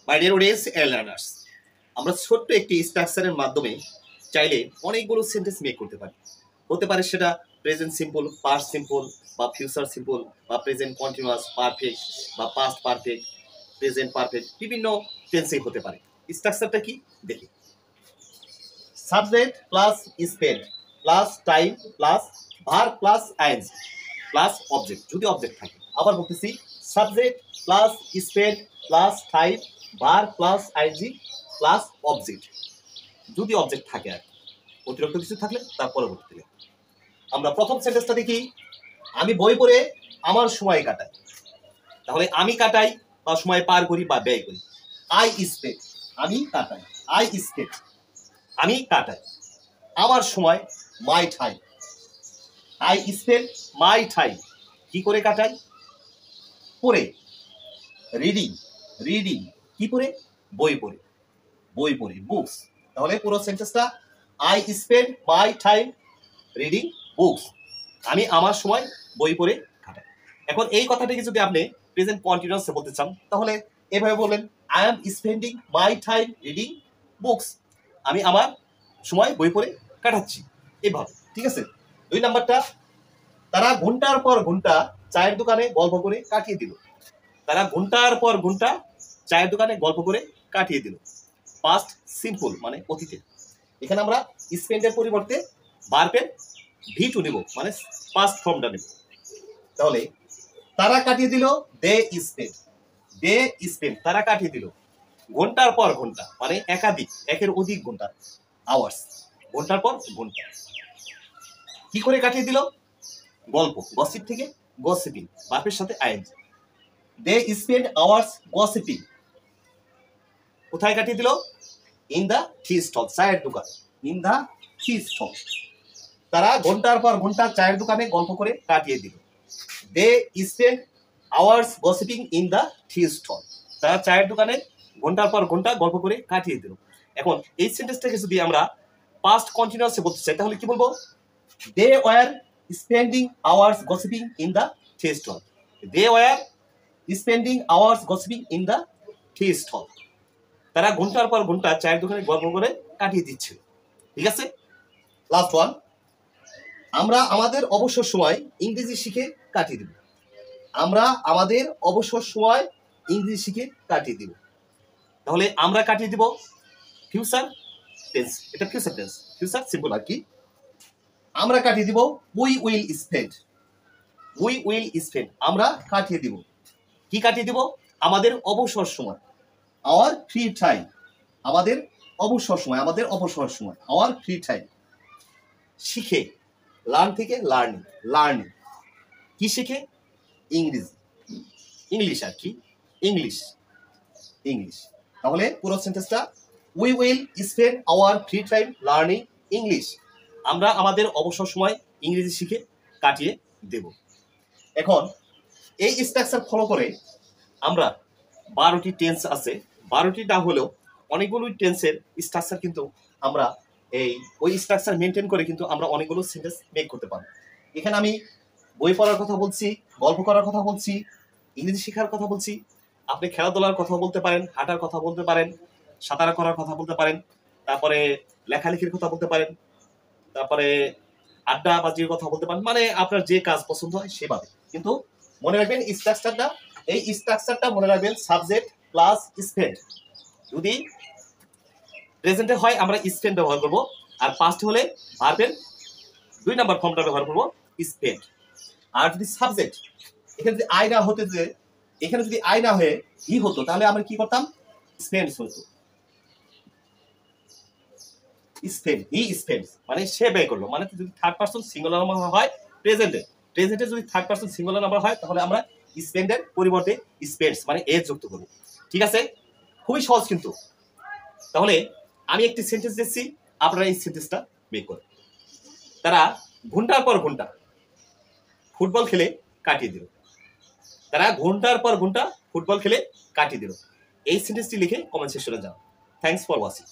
My dear audience and learners, আমরা ছোট্ট একটি স্ট্রাকচারের মাধ্যমে চাইলে অনেকগুলো সেন্টেন্স মেক করতে পারি। হতে পারে সেটা প্রেজেন্ট সিম্পল, পাস্ট সিম্পল, বা ফিউচার সিম্পল, বা প্রেজেন্ট কন্টিনিউয়াস পারফেক্ট, বা পাস্ট পারফেক্ট, প্রেজেন্ট পারফেক্ট, বিভিন্ন টেন্সেই হতে পারে। স্ট্রাকচারটা কি দেখি। Subject plus spend plus time plus verb plus ING plus object, যদি অবজেক্ট থাকে। আবার বলতেছি, subject plus spend plus time verb plus ING plus object, যদি অবজেক্ট থাকে। আর অতিরিক্ত কিছু থাকলে তার পরবর্তীতে আমরা প্রথম সেন্টেন্সটা দেখি। আমি বই পড়ে আমার সময় কাটাই। তাহলে আমি কাটাই বা সময় পার করি বা ব্যয় করি। আই স্পেন্ড, আমি কাটাই। আই স্পেন্ড, আমি কাটাই আমার সময়। My time, I spend my time, কি করে কাটাই? পড়ে। রিডিং, রিডিং কি পড়ে? বই পড়ে, বই পড়ে, বুকস। তাহলে পুরো সেন্টেন্সটা I spend my time reading books, আমি আমার সময় বই পড়ে কাটাই। এখন এই কথাটাকে যদি আপনি প্রেজেন্ট কন্টিনিউয়াসে বলতে চান, তাহলে এভাবে বললেন, I am spending my time reading books, আমি আমার সময় বই পড়ে কাটাচ্ছি। এভাবে, ঠিক আছে। 2 নাম্বারটা, তারা ঘন্টার পর ঘন্টা চায়ের দোকানে গল্প করে কাটিয়ে দিল। তারা ঘন্টার পর ঘন্টা চায়ের দোকানে গল্প করে কাটিয়ে দিল। পাস্ট সিম্পল মানে অতীতে। এখানে আমরা স্পেন্ডের পরিবর্তে ভার্বের ভি2 নেব, মানে পাস্ট ফর্মটা নেব। তাহলে তারা কাটিয়ে দিল, দে স্পেন্ড, দে স্পেন্ড, তারা কাটিয়ে দিল ঘন্টার পর ঘন্টা, মানে একাধিক, একের অধিক ঘন্টা, আওয়ার্স, ঘন্টার পর ঘন্টা। কি করে কাটিয়ে দিল? গল্প, গসিপ থেকে গসিপিং, ভার্বের সাথে ING. They spend hours gossiping, কোথায় কাটিয়ে দিল? ইন দা টি স্টল, চায়ের দোকান, ইন দা টি স্টল। তারা ঘন্টার পর ঘন্টা চায়ের দোকানে গল্প করে কাটিয়ে দিল। They spend hours gossiping in the tea stall, তারা চায়ের দোকানে ঘন্টার পর ঘন্টা গল্প করে কাটিয়ে দিল। এখন এই সেন্টেন্সটাকে যদি আমরা পাস্ট কন্টিনিউয়াসে বলতে চাই, তাহলে কি বলবো? They were spending hours gossiping in the tea stall, they were spending hours gossiping in the tea stall, তারা ঘন্টার পর ঘন্টা চায়ের দোকানে গল্প করে কাটিয়ে দিচ্ছিল। ঠিক আছে। লাস্ট ওয়ান, আমরা আমাদের অবসর সময় ইংরেজি শিখে কাটিয়ে দিব। আমরা আমাদের অবসর সময় ইংরেজি শিখে কাটিয়ে দিব। তাহলে আমরা কাটিয়ে দিব ফিউচার টেন্স, এটা ফিউচার টেন্স, ফিউচার সিম্পল আর কি। আমরা কাটিয়ে দিব we will spend, we will spend, আমরা কাটিয়ে দিব। কি কাটিয়ে দিব? আমাদের অবসর সময়, আওয়ার ফ্রি টাইম, আমাদের অবসর সময়, আমাদের অবসর সময়, আওয়ার ফ্রি টাইম। শিখে, লার্ন থেকে লার্নিং, লার্নিং, কি শিখে? ইংরেজি, ইংলিশ আর কি, ইংলিশ, ইংলিশ। তাহলে পুরো সেন্টেন্সটা we will spend our free time learning English, আমরা আমাদের অবসর সময় ইংরেজি শিখে কাটিয়ে দেব। এখন এই স্ট্রাকচার ফলো করে আমরা 12টি টেন্স আছে, 12টি না হলেও অনেকগুলো টেন্সের স্ট্রাকচার কিন্তু আমরা ওই স্ট্রাকচার মেনটেন করে কিন্তু আমরা অনেকগুলো সেন্টেন্স মেক করতে পারবো। এখানে আমি বই পড়ার কথা বলছি, গল্প করার কথা বলছি, ইংরেজি শেখার কথা বলছি। আপনি খেলাধুলার কথা বলতে পারেন, হাঁটার কথা বলতে পারেন, সাঁতার করার কথা বলতে পারেন, তারপরে লেখালেখির কথা বলতে পারেন, তারপরে আড্ডাবাজির কথা বলতে পারেন, মানে আপনার যে কাজ পছন্দ হয় সেভাবে। কিন্তু মনে রাখবেন স্ট্রাকচারটা, এই স্ট্রাকচারটা মনে রাখবেন, সাবজেক্ট প্লাস স্পেন্ড। যদি প্রেজেন্টে হয় আমরা স্পেন্ড ব্যবহার করব, আর পাস্ট হলে ভার্বের 2 নাম্বার ফর্মটা ব্যবহার করব, স্পেন্ড। আর যদি সাবজেক্ট, এখানে যদি আই না হতে, যে এখানে যদি আই না হয়ে হি হতো, তাহলে আমরা কি করতাম? স্পেন্ডস হতো, স্পেন্ড, হি স্পেন্ডস, মানে সে ব্যয় করলো। মানে যদি থার্ড পারসন সিঙ্গুলার নাম্বার হয় প্রেজেন্টে, প্রেজেন্টে যদি থার্ড পারসন সিঙ্গুলার নাম্বার হয়, তাহলে আমরা স্পেন্ডের পরিবর্তে স্পেন্ডস মানে এস যুক্ত করব। ঠিক আছে, খুবই সহজ কিন্তু। তাহলে আমি একটি সেন্টেন্স দিচ্ছি, আপনারা এই সেন্টেন্সটা মেক করেন। তারা ঘন্টার পর ঘন্টা ফুটবল খেলে কাটিয়ে দিল, তারা ঘন্টার পর ঘন্টা ফুটবল খেলে কাটিয়ে দিল। এই সেন্টেন্সটি লিখে কমেন্ট সেকশনে যান। Thanks for watching.